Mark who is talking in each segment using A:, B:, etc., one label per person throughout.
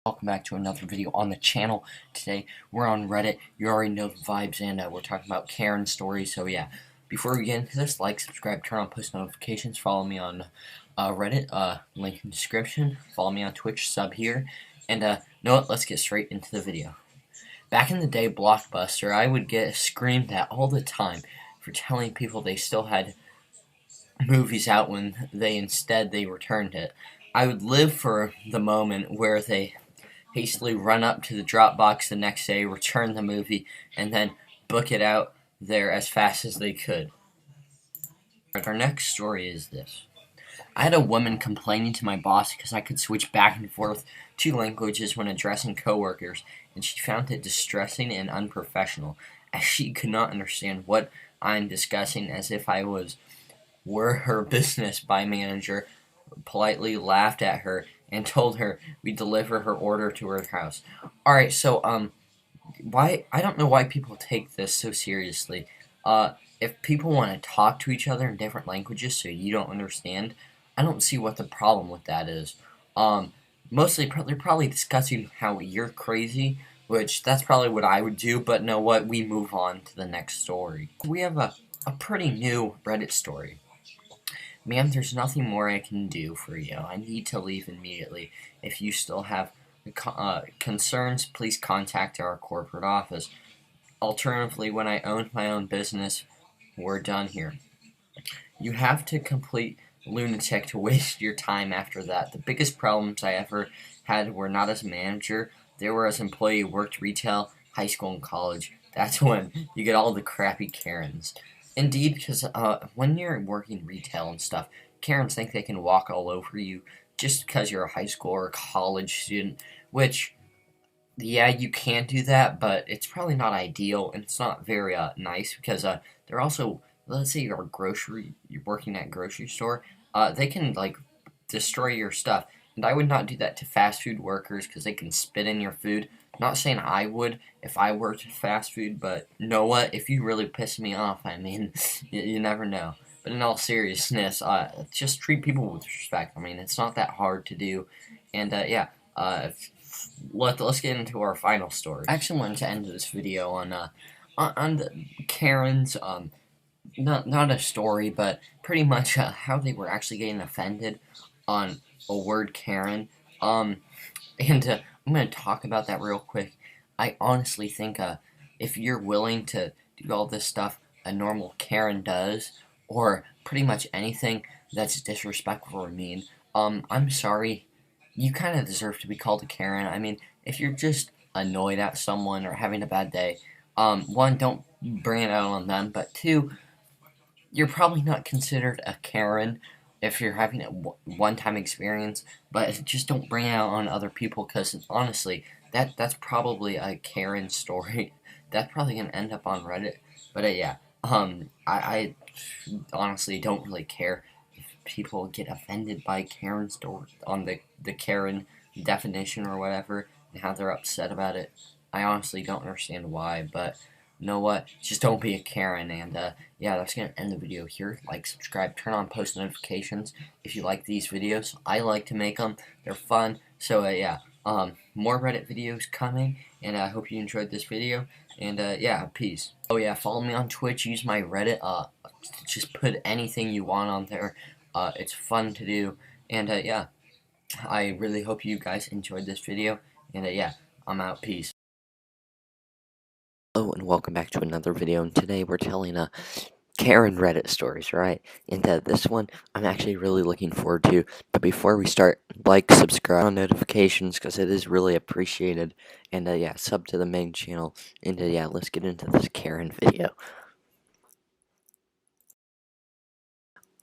A: Welcome back to another video on the channel. Today we're on Reddit. You already know the vibes, and we're talking about Karen stories. So yeah, before we get into this, like, subscribe, turn on post notifications, follow me on Reddit, link in the description. Follow me on Twitch, sub here, and know what? Let's get straight into the video. Back in the day, Blockbuster, I would get screamed at all the time for telling people they still had movies out when they returned it. I would live for the moment where they hastily run up to the Dropbox the next day, return the movie, and then book it out there as fast as they could. Our next story is this. I had a woman complaining to my boss because I could switch back and forth two languages when addressing coworkers, and she found it distressing and unprofessional, as she could not understand what I'm discussing as if I were her business. My manager politely laughed at her and told her we'd deliver her order to her house. Alright, so, why, I don't know why people take this so seriously. If people want to talk to each other in different languages so you don't understand, I don't see what the problem with that is. Mostly, they're probably discussing how you're crazy, which that's probably what I would do, but know what, we move on to the next story. We have a pretty new Reddit story. Ma'am, there's nothing more I can do for you. I need to leave immediately. If you still have concerns, please contact our corporate office. Alternatively, when I owned my own business, we're done here. You have to complete lunatic to waste your time after that. The biggest problems I ever had were not as a manager. They were as an employee who worked retail, high school, and college. That's when you get all the crappy Karens. Indeed, because when you're working retail and stuff, Karens think they can walk all over you just because you're a high school or a college student, which, yeah, you can do that, but it's probably not ideal, and it's not very nice, because they're also, let's say you're working at a grocery store, they can, like, destroy your stuff, and I would not do that to fast food workers, because they can spit in your food. Not saying I would if I worked fast food, but know what? If you really piss me off, I mean, you never know. But in all seriousness, just treat people with respect. I mean, it's not that hard to do. And yeah, let's get into our final story. I actually wanted to end this video on the Karen's not a story, but pretty much how they were actually getting offended on a word Karen. And I'm going to talk about that real quick. I honestly think if you're willing to do all this stuff a normal Karen does, or pretty much anything that's disrespectful or mean, I'm sorry, you kind of deserve to be called a Karen. I mean, if you're just annoyed at someone or having a bad day, one, don't bring it out on them, but two, you're probably not considered a Karen if you're having a one-time experience, but just don't bring it out on other people, because honestly, that's probably a Karen story. That's probably gonna end up on Reddit. But yeah, I honestly don't really care if people get offended by Karen story on the Karen definition or whatever, and how they're upset about it. I honestly don't understand why, but you know what? Just don't be a Karen, and yeah, that's gonna end the video here. Like, subscribe, turn on post notifications if you like these videos. I like to make them; they're fun. So yeah, more Reddit videos coming, and I hope you enjoyed this video. And yeah, peace. Oh yeah, follow me on Twitch. Use my Reddit. Just put anything you want on there. It's fun to do, and yeah, I really hope you guys enjoyed this video. And yeah, I'm out. Peace. Hello and welcome back to another video, and today we're telling Karen Reddit stories, right? And this one I'm actually really looking forward to, but before we start, like, subscribe, on notifications, because it is really appreciated, and yeah, sub to the main channel, and yeah, let's get into this Karen video.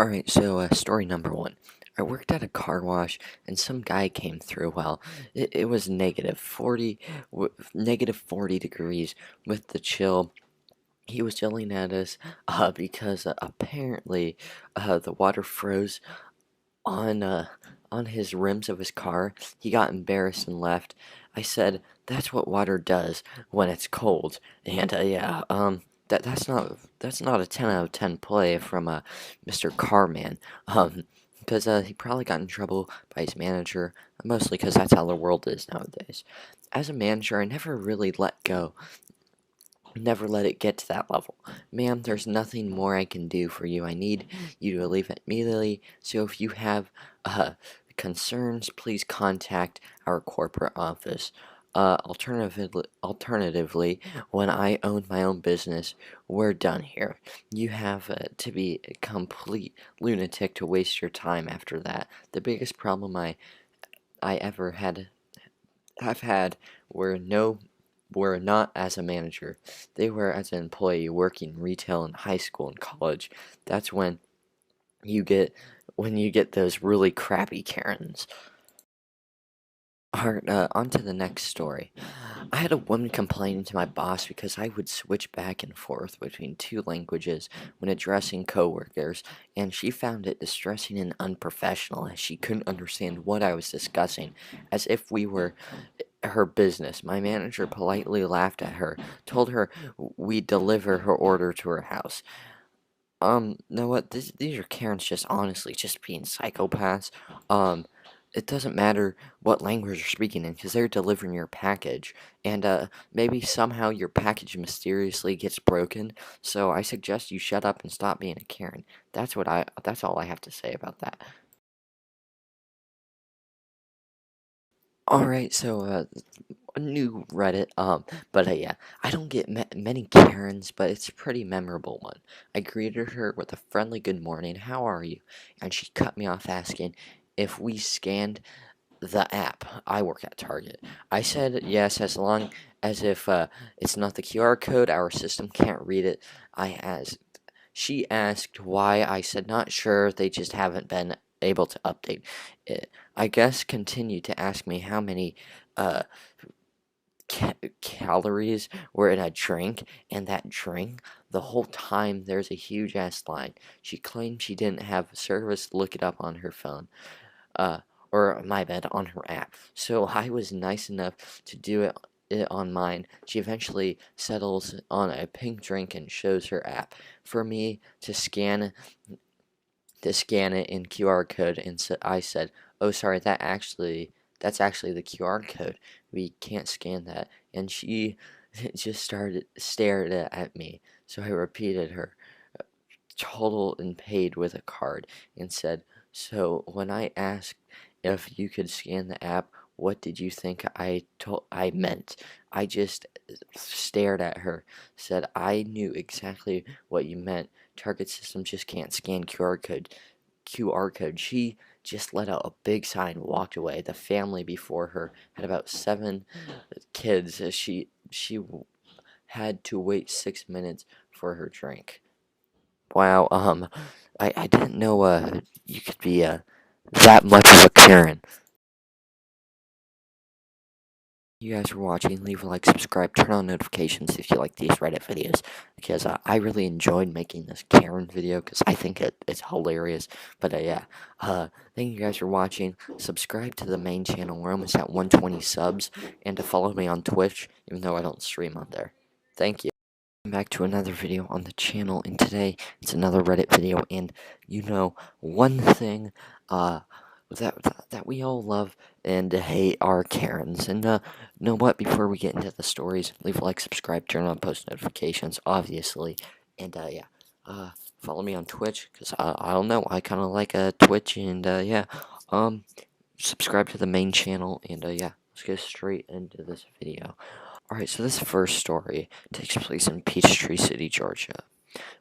A: Alright, so story number one. I worked at a car wash, and some guy came through. Well, it was negative 40 degrees with the chill. He was yelling at us because apparently the water froze on his rims of his car. He got embarrassed and left. I said, "That's what water does when it's cold." And yeah, that's not a 10 out of 10 play from Mr. Carman. because he probably got in trouble by his manager, mostly because that's how the world is nowadays. As a manager, I never really let go. Never let it get to that level. Ma'am, there's nothing more I can do for you. I need you to leave immediately. So if you have concerns, please contact our corporate office. Alternatively, when I own my own business, we're done here. You have to be a complete lunatic to waste your time after that. The biggest problem I ever have had were not as a manager. They were as an employee working retail in high school and college. That's you get when you get those really crappy Karens. Alright, on to the next story. I had a woman complaining to my boss because I would switch back and forth between two languages when addressing coworkers, and she found it distressing and unprofessional as she couldn't understand what I was discussing, as if we were her business. My manager politely laughed at her, told her we'd deliver her order to her house. Know what? These are Karens just honestly just being psychopaths. It doesn't matter what language you're speaking in because they're delivering your package, and maybe somehow your package mysteriously gets broken. So I suggest you shut up and stop being a Karen. That's all I have to say about that. Alright, so, a new Reddit, yeah, I don't get many Karens, but it's a pretty memorable one. I greeted her with a friendly good morning, how are you? And she cut me off asking if we scanned the app. I work at Target. I said yes, as long as if, it's not the QR code, our system can't read it. She asked why. I said not sure, they just haven't been able to update it. I guess continued to ask me how many uh calories were in a drink, and that drink, the whole time there's a huge ass line. She claimed she didn't have service to look it up on her phone. Uh or my bad, on her app. So I was nice enough to do it on mine. She eventually settles on a pink drink and shows her app for me to scan it in QR code, and so I said, "Oh, sorry, that's actually the QR code. We can't scan that." And she just stared at me. So I repeated her total and paid with a card and said, "So when I asked if you could scan the app, what did you think I meant?" I just stared at her, said I knew exactly what you meant. Target system just can't scan QR code. She just let out a big sigh and walked away. The family before her had about 7 kids. She had to wait 6 minutes for her drink. Wow, I didn't know you could be that much of a Karen. You guys for watching. Leave a like, subscribe, turn on notifications if you like these Reddit videos, because I really enjoyed making this Karen video because I think it's hilarious. But yeah, thank you guys for watching. Subscribe to the main channel. We're almost at 120 subs, and to follow me on Twitch, even though I don't stream on there. Thank you. Back to another video on the channel, and today it's another Reddit video, and one thing that we all love and hate are Karens. And know what, before we get into the stories, leave a like, subscribe, turn on post notifications, obviously, and yeah, follow me on Twitch, because I don't know, I kind of like Twitch, and yeah, subscribe to the main channel, and yeah, let's get straight into this video. Alright, so this first story takes place in Peachtree City, Georgia.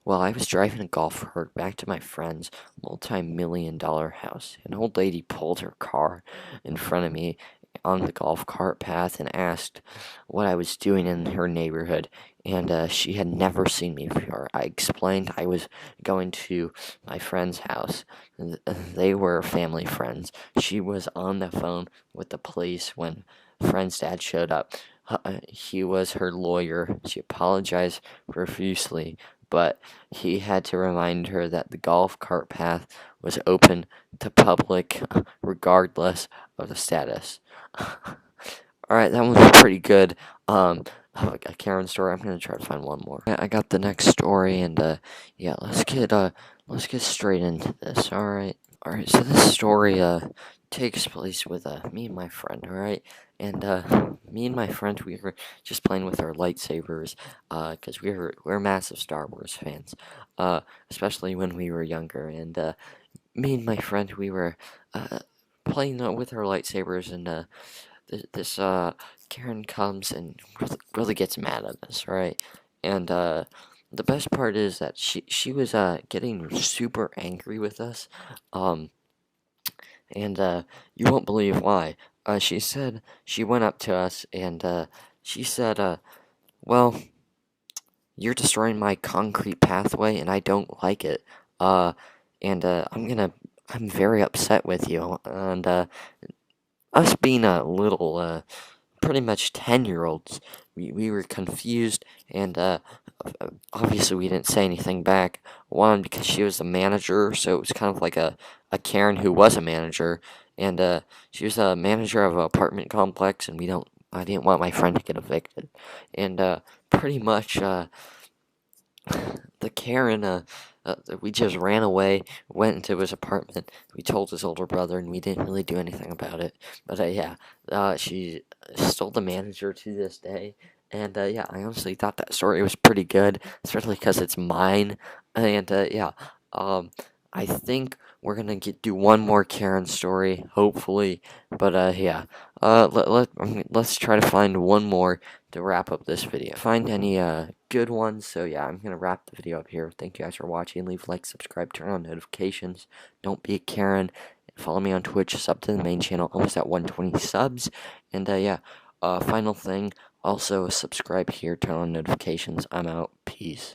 A: Well, I was driving a golf cart back to my friend's multi-million-dollar house. An old lady pulled her car in front of me on the golf cart path and asked what I was doing in her neighborhood, and she had never seen me before. I explained I was going to my friend's house. They were family friends. She was on the phone with the police when friend's dad showed up. He was her lawyer. She apologized profusely, but he had to remind her that the golf cart path was open to public regardless of the status. Alright, that one was pretty good. A Karen story. I'm gonna try to find one more. I got the next story, and yeah, let's get straight into this. Alright. Alright, so this story takes place with me and my friend, alright? And me and my friend, we were just playing with our lightsabers because we're massive Star Wars fans, especially when we were younger. And me and my friend, we were playing with our lightsabers, and this Karen comes and really gets mad at us, right? And the best part is that she was getting super angry with us, um, and you won't believe why. She said she went up to us and she said, "Well, you're destroying my concrete pathway, and I don't like it. Uh, and I'm very upset with you." And us being a little pretty much 10-year-olds. We were confused, and obviously we didn't say anything back. One, because she was the manager, so it was kind of like a Karen who was a manager, and she was a manager of an apartment complex, and I didn't want my friend to get evicted. And pretty much the Karen, we just ran away, went into his apartment. We told his older brother, and we didn't really do anything about it. But yeah, she still the manager to this day. And yeah, I honestly thought that story was pretty good, especially because it's mine. And yeah, I think we're gonna do one more Karen story, hopefully. But yeah, let's try to find one more to wrap up this video. Find any good ones. So yeah, I'm gonna wrap the video up here. Thank you guys for watching. Leave a like, subscribe, turn on notifications. Don't be a Karen. Follow me on Twitch. Sub to the main channel. Almost at 120 subs. And yeah, final thing. Also subscribe here. Turn on notifications. I'm out. Peace.